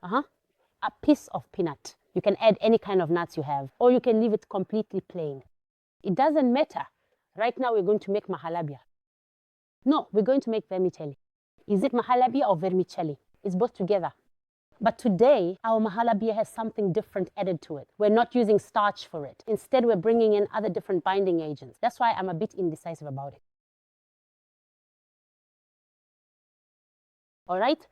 A piece of peanut. You can add any kind of nuts you have, or you can leave it completely plain. It doesn't matter. Right now we're going to make mahalabia. No, we're going to make vermicelli. Is it mahalabia or vermicelli? It's both together. But today, our mahalabia has something different added to it. We're not using starch for it. Instead, we're bringing in other different binding agents. That's why I'm a bit indecisive about it. All right?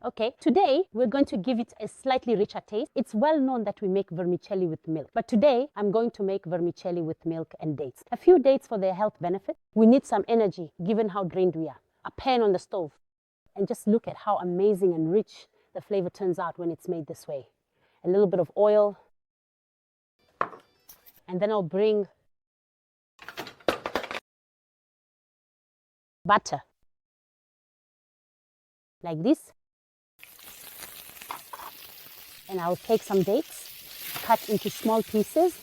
Okay, today we're going to give it a slightly richer taste. It's well known that we make vermicelli with milk, but today I'm going to make vermicelli with milk and dates. A few dates for their health benefit. We need some energy given how drained we are. A pan on the stove, and just look at how amazing and rich the flavor turns out when it's made this way. A little bit of oil, and then I'll bring butter like this. And I'll take some dates, cut into small pieces,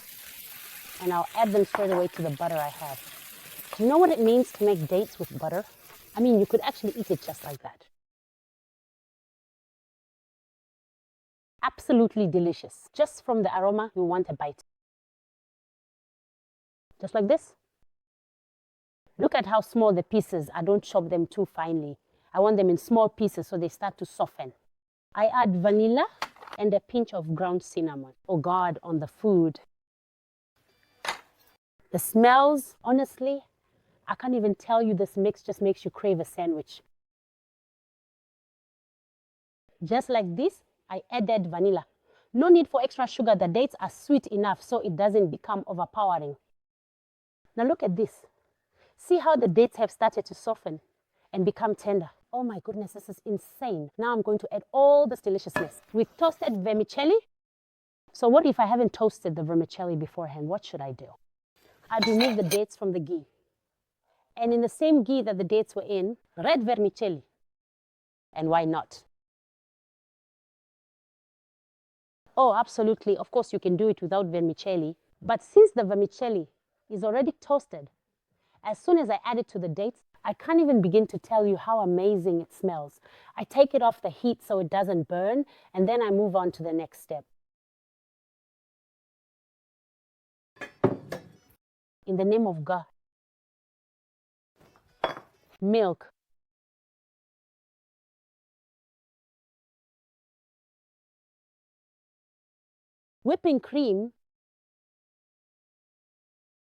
and I'll add them straight away to the butter I have. Do you know what it means to make dates with butter? I mean, you could actually eat it just like that. Absolutely delicious. Just from the aroma, you want a bite. Just like this. Look at how small the pieces. I don't chop them too finely. I want them in small pieces so they start to soften. I add vanilla and a pinch of ground cinnamon. Oh God, on the food. The smells, honestly, I can't even tell you. This mix just makes you crave a sandwich. Just like this, I added vanilla. No need for extra sugar. The dates are sweet enough so it doesn't become overpowering. Now look at this. See how the dates have started to soften and become tender. Oh my goodness, this is insane. Now I'm going to add all this deliciousness with toasted vermicelli. So what if I haven't toasted the vermicelli beforehand? What should I do? I'd remove the dates from the ghee. And in the same ghee that the dates were in, red vermicelli. And why not? Oh, absolutely. Of course, you can do it without vermicelli. But since the vermicelli is already toasted, as soon as I add it to the dates, I can't even begin to tell you how amazing it smells. I take it off the heat so it doesn't burn, and then I move on to the next step. In the name of God. Milk. Whipping cream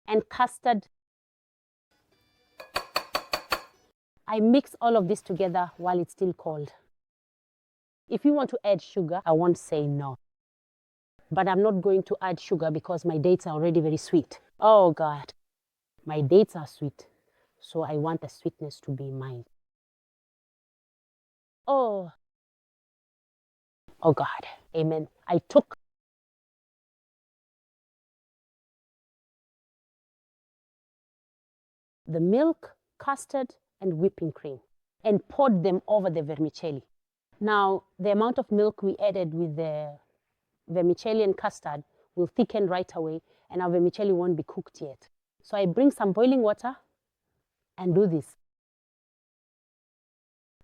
and custard. I mix all of this together while it's still cold. If you want to add sugar, I won't say no. But I'm not going to add sugar because my dates are already very sweet. Oh God, my dates are sweet. So I want the sweetness to be mine. Oh God, amen. I took the milk, custard, and whipping cream and poured them over the vermicelli. Now, the amount of milk we added with the vermicelli and custard will thicken right away, and our vermicelli won't be cooked yet. So I bring some boiling water and do this.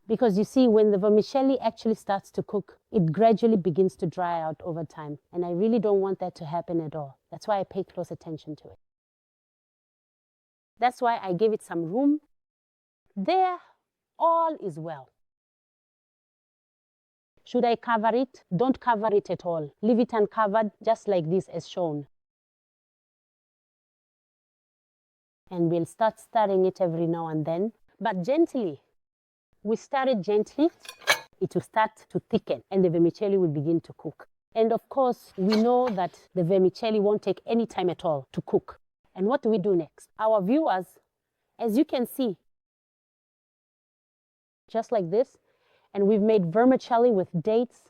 Because you see, when the vermicelli actually starts to cook, it gradually begins to dry out over time. And I really don't want that to happen at all. That's why I pay close attention to it. That's why I gave it some room. There, all is well. Should I cover it? Don't cover it at all. Leave it uncovered, just like this as shown. And we'll start stirring it every now and then, but gently. We stir it gently, it will start to thicken and the vermicelli will begin to cook. And of course, we know that the vermicelli won't take any time at all to cook. And what do we do next? Our viewers, as you can see, just like this, and we've made vermicelli with dates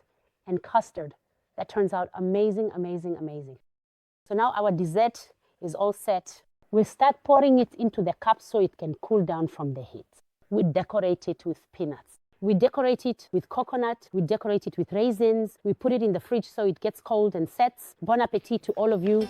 and custard. That turns out amazing, amazing, amazing. So now our dessert is all set. We'll start pouring it into the cup so it can cool down from the heat. We decorate it with peanuts. We decorate it with coconut. We decorate it with raisins. We put it in the fridge so it gets cold and sets. Bon appetit to all of you.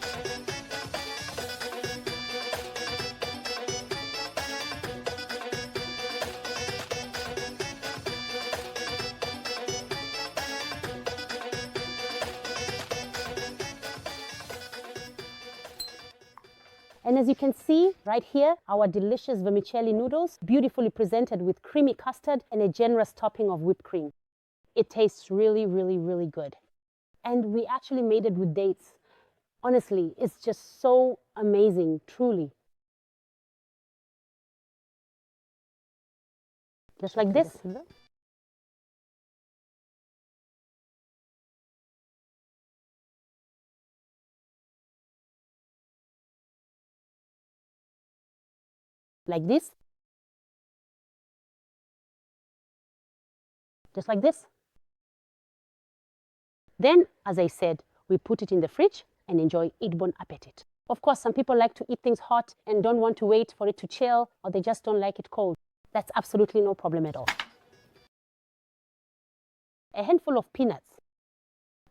And as you can see right here, our delicious vermicelli noodles, beautifully presented with creamy custard and a generous topping of whipped cream. It tastes really, really, really good. And we actually made it with dates. Honestly, it's just so amazing, truly. Just like this. Like this. Just like this. Then, as I said, we put it in the fridge and enjoy it. Bon appetit. Of course, some people like to eat things hot and don't want to wait for it to chill, or they just don't like it cold. That's absolutely no problem at all. A handful of peanuts.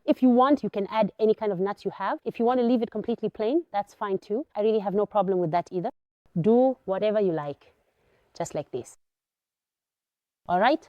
If you want, you can add any kind of nuts you have. If you want to leave it completely plain, that's fine too. I really have no problem with that either. Do whatever you like, just like this. All right?